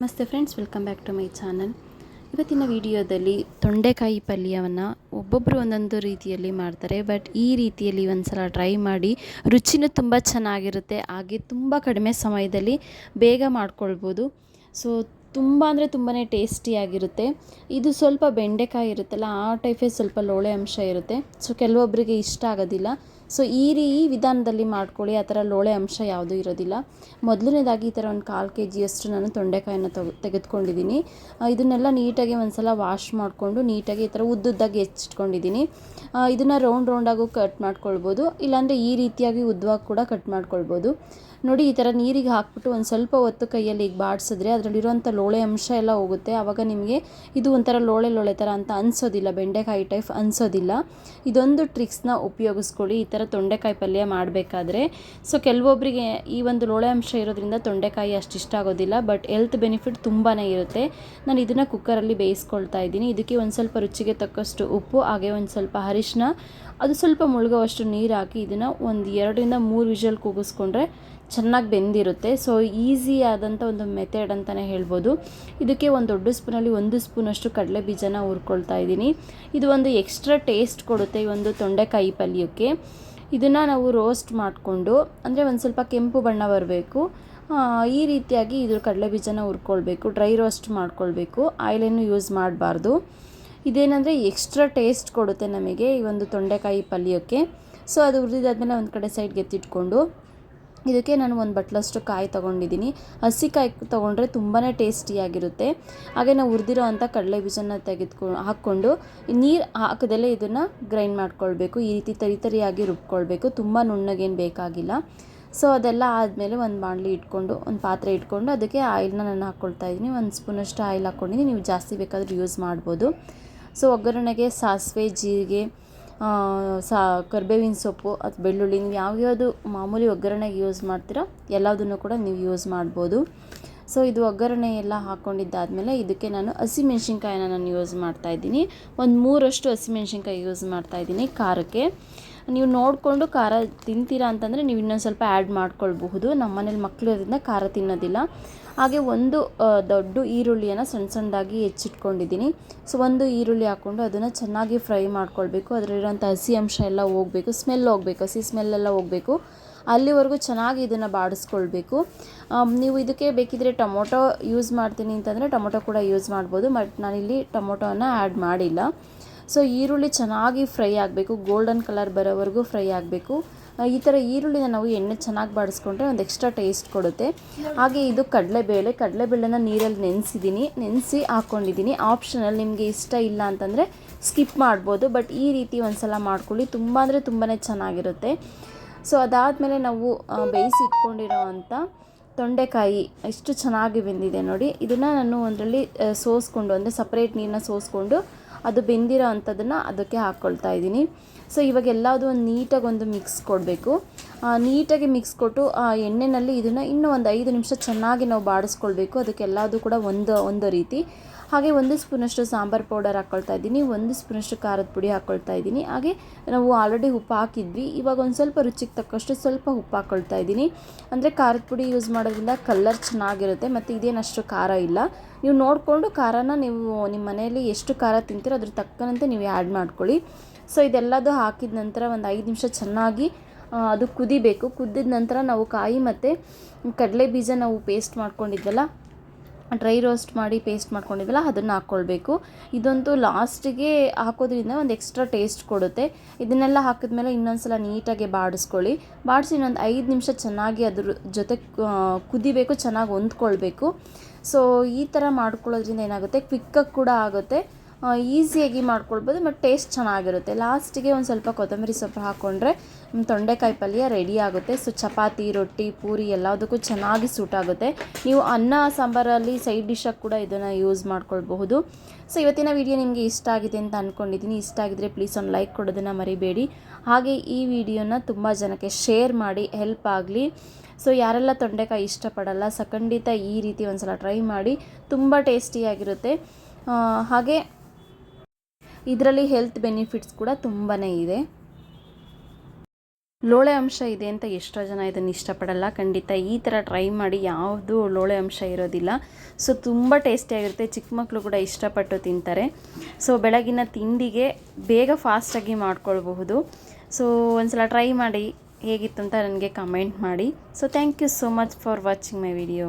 ನಮಸ್ತೆ friends, welcome back to my channel. ಇವತ್ತಿನ ವಿಡಿಯೋದಲ್ಲಿ ತೊಂಡೆಕಾಯಿ ಪಲ್ಯವನ್ನು ಒಬ್ಬೊಬ್ಬರು ಒಂದೊಂದು ರೀತಿಯಲ್ಲಿ ಮಾಡ್ತಾರೆ. ಬಟ್ ಈ ರೀತಿಯಲ್ಲಿ ಒಂದ್ಸಲ ಟ್ರೈ ಮಾಡಿ. ರುಚಿನೂ ತುಂಬ ಚೆನ್ನಾಗಿರುತ್ತೆ, ಹಾಗೆ ತುಂಬ ಕಡಿಮೆ ಸಮಯದಲ್ಲಿ ಬೇಗ ಮಾಡ್ಕೊಳ್ಬೋದು. ಸೊ ತುಂಬ ಅಂದರೆ ತುಂಬಾ ಟೇಸ್ಟಿಯಾಗಿರುತ್ತೆ. ಇದು ಸ್ವಲ್ಪ ಬೆಂಡೆಕಾಯಿ ಇರುತ್ತಲ್ಲ, ಆ ಟೈಪೇ ಸ್ವಲ್ಪ ಲೋಳೆ ಅಂಶ ಇರುತ್ತೆ. ಸೊ ಕೆಲವೊಬ್ಬರಿಗೆ ಇಷ್ಟ ಆಗೋದಿಲ್ಲ. ಸೊ ಈ ವಿಧಾನದಲ್ಲಿ ಮಾಡ್ಕೊಳ್ಳಿ, ಆ ಥರ ಲೋಳೆ ಅಂಶ ಯಾವುದೂ ಇರೋದಿಲ್ಲ. ಮೊದಲನೇದಾಗಿ ಈ ಥರ ಒಂದು 1/4 kg ನಾನು ತೊಂಡೆಕಾಯನ್ನು ತೆಗೆದುಕೊಂಡಿದ್ದೀನಿ. ಇದನ್ನೆಲ್ಲ ನೀಟಾಗಿ ಒಂದು ಸಲ ವಾಶ್ ಮಾಡಿಕೊಂಡು ನೀಟಾಗಿ ಈ ಥರ ಉದ್ದುದ್ದಾಗಿ ಹೆಚ್ಚಿಟ್ಕೊಂಡಿದ್ದೀನಿ. ಇದನ್ನು ರೌಂಡಾಗೂ ಕಟ್ ಮಾಡ್ಕೊಳ್ಬೋದು, ಇಲ್ಲಾಂದರೆ ಈ ರೀತಿಯಾಗಿ ಉದ್ದವಾಗಿ ಕೂಡ ಕಟ್ ಮಾಡ್ಕೊಳ್ಬೋದು. ನೋಡಿ, ಈ ಥರ ನೀರಿಗೆ ಹಾಕ್ಬಿಟ್ಟು ಒಂದು ಸ್ವಲ್ಪ ಹೊತ್ತು ಕೈಯಲ್ಲಿ ಈಗ ಬಾಡಿಸಿದ್ರೆ ಅದರಲ್ಲಿರುವಂಥ ಲೋಳೆ ಅಂಶ ಎಲ್ಲ ಹೋಗುತ್ತೆ. ಆವಾಗ ನಿಮಗೆ ಇದು ಒಂಥರ ಲೋಳೆ ಥರ ಅಂತ ಅನಿಸೋದಿಲ್ಲ, ಬೆಂಡೆಕಾಯಿ ಟೈಪ್ ಅನಿಸೋದಿಲ್ಲ. ಇದೊಂದು ಟ್ರಿಕ್ಸ್ನ ಉಪಯೋಗಿಸ್ಕೊಳ್ಳಿ ಈ ಥರ ತೊಂಡೆಕಾಯಿ ಪಲ್ಯ ಮಾಡಬೇಕಾದ್ರೆ. ಸೊ ಕೆಲವೊಬ್ಬರಿಗೆ ಈ ಒಂದು ಲೋಳೆ ಅಂಶ ಇರೋದ್ರಿಂದ ತೊಂಡೆಕಾಯಿ ಅಷ್ಟು ಇಷ್ಟ ಆಗೋದಿಲ್ಲ, ಬಟ್ ಹೆಲ್ತ್ ಬೆನಿಫಿಟ್ ತುಂಬಾ ಇರುತ್ತೆ. ನಾನು ಇದನ್ನು ಕುಕ್ಕರಲ್ಲಿ ಬೇಯಿಸ್ಕೊಳ್ತಾ ಇದ್ದೀನಿ. ಇದಕ್ಕೆ ಒಂದು ಸ್ವಲ್ಪ ರುಚಿಗೆ ತಕ್ಕಷ್ಟು ಉಪ್ಪು, ಹಾಗೆ ಒಂದು ಸ್ವಲ್ಪ ಅರಿಶಿನ, ಅದು ಸ್ವಲ್ಪ ಮುಳುಗುವಷ್ಟು ನೀರು ಹಾಕಿ ಇದನ್ನು ಒಂದು 2 ರಿಂದ 3 ವಿಷಲ್ ಕೂಗಿಸ್ಕೊಂಡ್ರೆ ಚೆನ್ನಾಗಿ ಬೆಂದಿರುತ್ತೆ. ಸೊ ಈಸಿ ಆದಂಥ ಒಂದು ಮೆಥಡ್ ಅಂತಲೇ ಹೇಳ್ಬೋದು. ಇದಕ್ಕೆ ಒಂದು ದೊಡ್ಡ ಸ್ಪೂನಲ್ಲಿ 1 ಸ್ಪೂನಷ್ಟು ಕಡಲೆ ಬೀಜನ ಹುರ್ಕೊಳ್ತಾ ಇದ್ದೀನಿ. ಇದು ಒಂದು ಎಕ್ಸ್ಟ್ರಾ ಟೇಸ್ಟ್ ಕೊಡುತ್ತೆ ಈ ಒಂದು ತೊಂಡೆಕಾಯಿ ಪಲ್ಯಕ್ಕೆ. ಇದನ್ನು ನಾವು ರೋಸ್ಟ್ ಮಾಡಿಕೊಂಡು, ಅಂದರೆ ಒಂದು ಸ್ವಲ್ಪ ಕೆಂಪು ಬಣ್ಣ ಬರಬೇಕು, ಈ ರೀತಿಯಾಗಿ ಇದ್ರ ಕಡಲೆ ಬೀಜನ ಹುರ್ಕೊಳ್ಬೇಕು. ಡ್ರೈ ರೋಸ್ಟ್ ಮಾಡ್ಕೊಳ್ಬೇಕು, ಆಯಿಲನ್ನು ಯೂಸ್ ಮಾಡಬಾರ್ದು. ಇದೇನೆಂದರೆ ಎಕ್ಸ್ಟ್ರಾ ಟೇಸ್ಟ್ ಕೊಡುತ್ತೆ ನಮಗೆ ಈ ಒಂದು ತೊಂಡೆಕಾಯಿ ಪಲ್ಯಕ್ಕೆ. ಸೊ ಅದು ಹುರಿದಾದ್ಮೇಲೆ ಒಂದು ಕಡೆ ಸೈಡ್ಗೆ ಎತ್ತಿಟ್ಕೊಂಡು, ಇದಕ್ಕೆ ನಾನು ಒಂದು ಬಟ್ಲಷ್ಟು ಕಾಯಿ ತೊಗೊಂಡಿದ್ದೀನಿ. ಹಸಿ ಕಾಯಿ ತೊಗೊಂಡ್ರೆ ತುಂಬಾ ಟೇಸ್ಟಿಯಾಗಿರುತ್ತೆ. ಹಾಗೆ ನಾವು ಹುರಿದಿರೋ ಅಂಥ ಕಡಲೆ ಬೀಜನ ಹಾಕ್ಕೊಂಡು ನೀರು ಹಾಕದಲ್ಲೇ ಇದನ್ನು ಗ್ರೈಂಡ್ ಮಾಡ್ಕೊಳ್ಬೇಕು. ಈ ರೀತಿ ತರಿಯಾಗಿ ರುಬ್ಕೊಳ್ಬೇಕು, ತುಂಬ ನುಣ್ಣಗೇನು ಬೇಕಾಗಿಲ್ಲ. ಸೊ ಅದೆಲ್ಲ ಆದಮೇಲೆ ಒಂದು ಬಾಣಲಿ ಇಟ್ಕೊಂಡು, ಒಂದು ಪಾತ್ರೆ ಇಟ್ಕೊಂಡು ಅದಕ್ಕೆ ಆಯಿಲ್ನ ನಾನು ಹಾಕ್ಕೊಳ್ತಾ ಇದ್ದೀನಿ. 1 ಸ್ಪೂನಷ್ಟು ಆಯಿಲ್ ಹಾಕ್ಕೊಂಡಿದ್ದೀನಿ, ನೀವು ಜಾಸ್ತಿ ಬೇಕಾದರೂ ಯೂಸ್ ಮಾಡ್ಬೋದು. ಸೊ ಒಗ್ಗರಣೆಗೆ ಸಾಸಿವೆ, ಜೀರಿಗೆ, ಕರಿಬೇವಿನ ಸೊಪ್ಪು, ಅದು ಬೆಳ್ಳುಳ್ಳಿ, ನೀವು ಯಾವ್ಯಾವುದು ಮಾಮೂಲಿ ಒಗ್ಗರಣೆಗೆ ಯೂಸ್ ಮಾಡ್ತೀರೋ ಎಲ್ಲದನ್ನು ಕೂಡ ನೀವು ಯೂಸ್ ಮಾಡ್ಬೋದು. ಸೊ ಇದು ಒಗ್ಗರಣೆ ಎಲ್ಲ ಹಾಕ್ಕೊಂಡಿದ್ದಾದಮೇಲೆ ಇದಕ್ಕೆ ನಾನು ಹಸಿಮೆಣ್ಸಿನ್ಕಾಯಿನ ನಾನು ಯೂಸ್ ಮಾಡ್ತಾಯಿದ್ದೀನಿ. ಒಂದು 3 ಹಸಿಮೆಣ್ಸಿನ್ಕಾಯಿ ಯೂಸ್ ಮಾಡ್ತಾಯಿದ್ದೀನಿ ಖಾರಕ್ಕೆ. ನೀವು ನೋಡಿಕೊಂಡು ಖಾರ ತಿಂತೀರಾ ಅಂತಂದರೆ ನೀವು ಇನ್ನೊಂದು ಸ್ವಲ್ಪ ಆ್ಯಡ್ ಮಾಡ್ಕೊಳ್ಬಹುದು. ನಮ್ಮ ಮನೇಲಿ ಮಕ್ಕಳು ಇರೋದ್ರಿಂದ ಖಾರ ತಿನ್ನೋದಿಲ್ಲ. ಹಾಗೆ ಒಂದು ದೊಡ್ಡ ಈರುಳ್ಳಿಯನ್ನು ಸಣ್ಣದಾಗಿ ಹೆಚ್ಚಿಟ್ಕೊಂಡಿದ್ದೀನಿ. ಸೊ ಒಂದು ಈರುಳ್ಳಿ ಹಾಕ್ಕೊಂಡು ಅದನ್ನು ಚೆನ್ನಾಗಿ ಫ್ರೈ ಮಾಡ್ಕೊಳ್ಬೇಕು. ಅದರಲ್ಲಿರೋಂಥ ಹಸಿ ಅಂಶ ಎಲ್ಲ ಹೋಗಬೇಕು, ಸ್ಮೆಲ್ ಹೋಗಬೇಕು, ಹಸಿ ಸ್ಮೆಲ್ಲೆಲ್ಲ ಹೋಗಬೇಕು. ಅಲ್ಲಿವರೆಗೂ ಚೆನ್ನಾಗಿ ಇದನ್ನು ಬಾಡಿಸ್ಕೊಳ್ಬೇಕು. ನೀವು ಇದಕ್ಕೆ ಬೇಕಿದ್ದರೆ ಟೊಮೊಟೊ ಯೂಸ್ ಮಾಡ್ತೀನಿ ಅಂತಂದರೆ ಟೊಮೊಟೊ ಕೂಡ ಯೂಸ್ ಮಾಡ್ಬೋದು, ಬಟ್ ನಾನಿಲ್ಲಿ ಟೊಮೊಟೊನ ಆ್ಯಡ್ ಮಾಡಿಲ್ಲ. ಸೊ ಈರುಳ್ಳಿ ಚೆನ್ನಾಗಿ ಫ್ರೈ ಆಗಬೇಕು, ಗೋಲ್ಡನ್ ಕಲರ್ ಬರೋವರೆಗೂ ಫ್ರೈ ಆಗಬೇಕು. ಈ ಥರ ಈರುಳ್ಳಿನ ನಾವು ಎಣ್ಣೆ ಚೆನ್ನಾಗಿ ಬಾಡಿಸ್ಕೊಂಡ್ರೆ ಒಂದು ಎಕ್ಸ್ಟ್ರಾ ಟೇಸ್ಟ್ ಕೊಡುತ್ತೆ. ಹಾಗೆ ಇದು ಕಡಲೆಬೇಳೆನ ನೀರಲ್ಲಿ ನೆನೆಸಿ ಹಾಕ್ಕೊಂಡಿದ್ದೀನಿ. ಆಪ್ಷನಲ್, ನಿಮಗೆ ಇಷ್ಟ ಇಲ್ಲ ಅಂತಂದರೆ ಸ್ಕಿಪ್ ಮಾಡ್ಬೋದು, ಬಟ್ ಈ ರೀತಿ ಒಂದು ಸಲ ಮಾಡ್ಕೊಳ್ಳಿ, ತುಂಬ ಅಂದರೆ ತುಂಬಾ ಚೆನ್ನಾಗಿರುತ್ತೆ. ಸೊ ಅದಾದಮೇಲೆ ನಾವು ಬೇಯಿಸಿ ಇಟ್ಕೊಂಡಿರೋ ಅಂಥ ತೊಂಡೆಕಾಯಿ ಎಷ್ಟು ಚೆನ್ನಾಗಿ ಬೆಂದಿದೆ ನೋಡಿ. ಇದನ್ನು ನಾನು ಒಂದರಲ್ಲಿ ಸೋಸ್ಕೊಂಡು, ಅಂದರೆ ಸಪ್ರೇಟ್ ನೀರನ್ನ ಸೋಸ್ಕೊಂಡು ಅದು ಬೆಂದಿರೋ ಅಂಥದ್ದನ್ನು ಅದಕ್ಕೆ ಹಾಕ್ಕೊಳ್ತಾ ಇದ್ದೀನಿ. ಸೊ ಇವಾಗ ಎಲ್ಲದೂ ಒಂದು ನೀಟಾಗಿ ಒಂದು ಮಿಕ್ಸ್ ಕೊಡಬೇಕು. ನೀಟಾಗಿ ಮಿಕ್ಸ್ ಕೊಟ್ಟು ಎಣ್ಣೆಯಲ್ಲಿ ಇದನ್ನು ಇನ್ನೂ ಒಂದು 5 ನಿಮಿಷ ಚೆನ್ನಾಗಿ ನಾವು ಬಾಡಿಸ್ಕೊಳ್ಬೇಕು. ಅದಕ್ಕೆಲ್ಲದೂ ಕೂಡ ಒಂದು ರೀತಿ. ಹಾಗೆ 1 ಸ್ಪೂನಷ್ಟು ಸಾಂಬಾರು ಪೌಡರ್ ಹಾಕ್ಕೊಳ್ತಾ ಇದ್ದೀನಿ, 1 ಸ್ಪೂನಷ್ಟು ಖಾರದ ಪುಡಿ ಹಾಕ್ಕೊಳ್ತಾ ಇದ್ದೀನಿ. ಹಾಗೆ ನಾವು ಆಲ್ರೆಡಿ ಉಪ್ಪು ಹಾಕಿದ್ವಿ, ಇವಾಗ ಒಂದು ಸ್ವಲ್ಪ ರುಚಿಗೆ ತಕ್ಕಷ್ಟು ಸ್ವಲ್ಪ ಉಪ್ಪು ಹಾಕ್ಕೊಳ್ತಾ ಇದ್ದೀನಿ. ಅಂದರೆ ಖಾರದ ಪುಡಿ ಯೂಸ್ ಮಾಡೋದ್ರಿಂದ ಕಲರ್ ಚೆನ್ನಾಗಿರುತ್ತೆ, ಮತ್ತು ಇದೇನಷ್ಟು ಖಾರ ಇಲ್ಲ. ನೀವು ನೋಡಿಕೊಂಡು ಖಾರನ ನೀವು ನಿಮ್ಮ ಮನೆಯಲ್ಲಿ ಎಷ್ಟು ಖಾರ ತಿಂತೀರೋ ಅದ್ರ ತಕ್ಕಂತೆ ನೀವು ಆ್ಯಡ್ ಮಾಡ್ಕೊಳ್ಳಿ. ಸೊ ಇದೆಲ್ಲದು ಹಾಕಿದ ನಂತರ ಒಂದು 5 ನಿಮಿಷ ಚೆನ್ನಾಗಿ ಅದು ಕುದಿಬೇಕು. ಕುದ್ದಿದ ನಂತರ ನಾವು ಕಾಯಿ ಮತ್ತು ಕಡಲೆ ಬೀಜ ನಾವು ಪೇಸ್ಟ್ ಮಾಡ್ಕೊಂಡಿದ್ವಲ್ಲ, ಡ್ರೈ ರೋಸ್ಟ್ ಮಾಡಿ ಪೇಸ್ಟ್ ಮಾಡ್ಕೊಂಡಿದ್ವಲ್ಲ, ಅದನ್ನು ಹಾಕ್ಕೊಳ್ಬೇಕು. ಇದಂತೂ ಲಾಸ್ಟಿಗೆ ಹಾಕೋದ್ರಿಂದ ಒಂದು ಎಕ್ಸ್ಟ್ರಾ ಟೇಸ್ಟ್ ಕೊಡುತ್ತೆ. ಇದನ್ನೆಲ್ಲ ಹಾಕಿದ್ಮೇಲೆ ಇನ್ನೊಂದು ಸಲ ನೀಟಾಗಿ ಬಾಡಿಸಿ ಇನ್ನೊಂದು 5 ನಿಮಿಷ ಚೆನ್ನಾಗಿ ಅದ್ರ ಜೊತೆ ಕುದಿಬೇಕು, ಚೆನ್ನಾಗಿ ಹೊಂದ್ಕೊಳ್ಬೇಕು. ಸೊ ಈ ಥರ ಮಾಡ್ಕೊಳ್ಳೋದ್ರಿಂದ ಏನಾಗುತ್ತೆ, ಕ್ವಿಕ್ಕಾಗಿ ಕೂಡ ಆಗುತ್ತೆ, ಈಸಿಯಾಗಿ ಮಾಡ್ಕೊಳ್ಬೋದು, ಬಟ್ ಟೇಸ್ಟ್ ಚೆನ್ನಾಗಿರುತ್ತೆ. ಲಾಸ್ಟಿಗೆ ಒಂದು ಸ್ವಲ್ಪ ಕೊತ್ತಂಬರಿ ಸೊಪ್ಪು ಹಾಕ್ಕೊಂಡ್ರೆ ತೊಂಡೆಕಾಯಿ ಪಲ್ಯ ರೆಡಿ ಆಗುತ್ತೆ. ಸೊ ಚಪಾತಿ, ರೊಟ್ಟಿ, ಪೂರಿ ಎಲ್ಲದಕ್ಕೂ ಚೆನ್ನಾಗಿ ಸೂಟ್ ಆಗುತ್ತೆ. ನೀವು ಅನ್ನ ಸಾಂಬಾರಲ್ಲಿ ಸೈಡ್ ಡಿಶ್ಶಾಗಿ ಕೂಡ ಇದನ್ನು ಯೂಸ್ ಮಾಡ್ಕೊಳ್ಬಹುದು. ಸೊ ಇವತ್ತಿನ ವಿಡಿಯೋ ನಿಮಗೆ ಇಷ್ಟ ಆಗಿದೆ ಅಂತ ಅಂದ್ಕೊಂಡಿದ್ದೀನಿ. ಇಷ್ಟ ಆಗಿದ್ರೆ ಪ್ಲೀಸ್ ಒಂದು ಲೈಕ್ ಕೊಡೋದನ್ನು ಮರಿಬೇಡಿ. ಹಾಗೆ ಈ ವಿಡಿಯೋನ ತುಂಬ ಜನಕ್ಕೆ ಶೇರ್ ಮಾಡಿ, ಹೆಲ್ಪ್ ಆಗಲಿ. ಸೊ ಯಾರೆಲ್ಲ ತೊಂಡೆಕಾಯಿ ಇಷ್ಟಪಡಲ್ಲ, ಖಂಡಿತ ಈ ರೀತಿ ಒಂದು ಸಲ ಟ್ರೈ ಮಾಡಿ, ತುಂಬ ಟೇಸ್ಟಿಯಾಗಿರುತ್ತೆ. ಹಾಗೆ ಇದರಲ್ಲಿ ಹೆಲ್ತ್ ಬೆನಿಫಿಟ್ಸ್ ಕೂಡ ತುಂಬಾ ಇದೆ. ಲೋಳೆ ಅಂಶ ಇದೆ ಅಂತ ಎಷ್ಟೋ ಜನ ಇದನ್ನು ಇಷ್ಟಪಡಲ್ಲ. ಖಂಡಿತ ಈ ಥರ ಟ್ರೈ ಮಾಡಿ, ಯಾವುದು ಲೋಳೆ ಅಂಶ ಇರೋದಿಲ್ಲ. ಸೊ ತುಂಬ ಟೇಸ್ಟಿಯಾಗಿರುತ್ತೆ, ಚಿಕ್ಕ ಮಕ್ಕಳು ಕೂಡ ಇಷ್ಟಪಟ್ಟು ತಿಂತಾರೆ. ಸೊ ಬೆಳಗಿನ ತಿಂಡಿಗೆ ಬೇಗ ಫಾಸ್ಟಾಗಿ ಮಾಡ್ಕೊಳ್ಬಹುದು. ಸೊ ಒಂದ್ಸಲ ಟ್ರೈ ಮಾಡಿ, ಹೇಗಿತ್ತು ಅಂತ ನನಗೆ ಕಮೆಂಟ್ ಮಾಡಿ. So thank you so much for watching my video.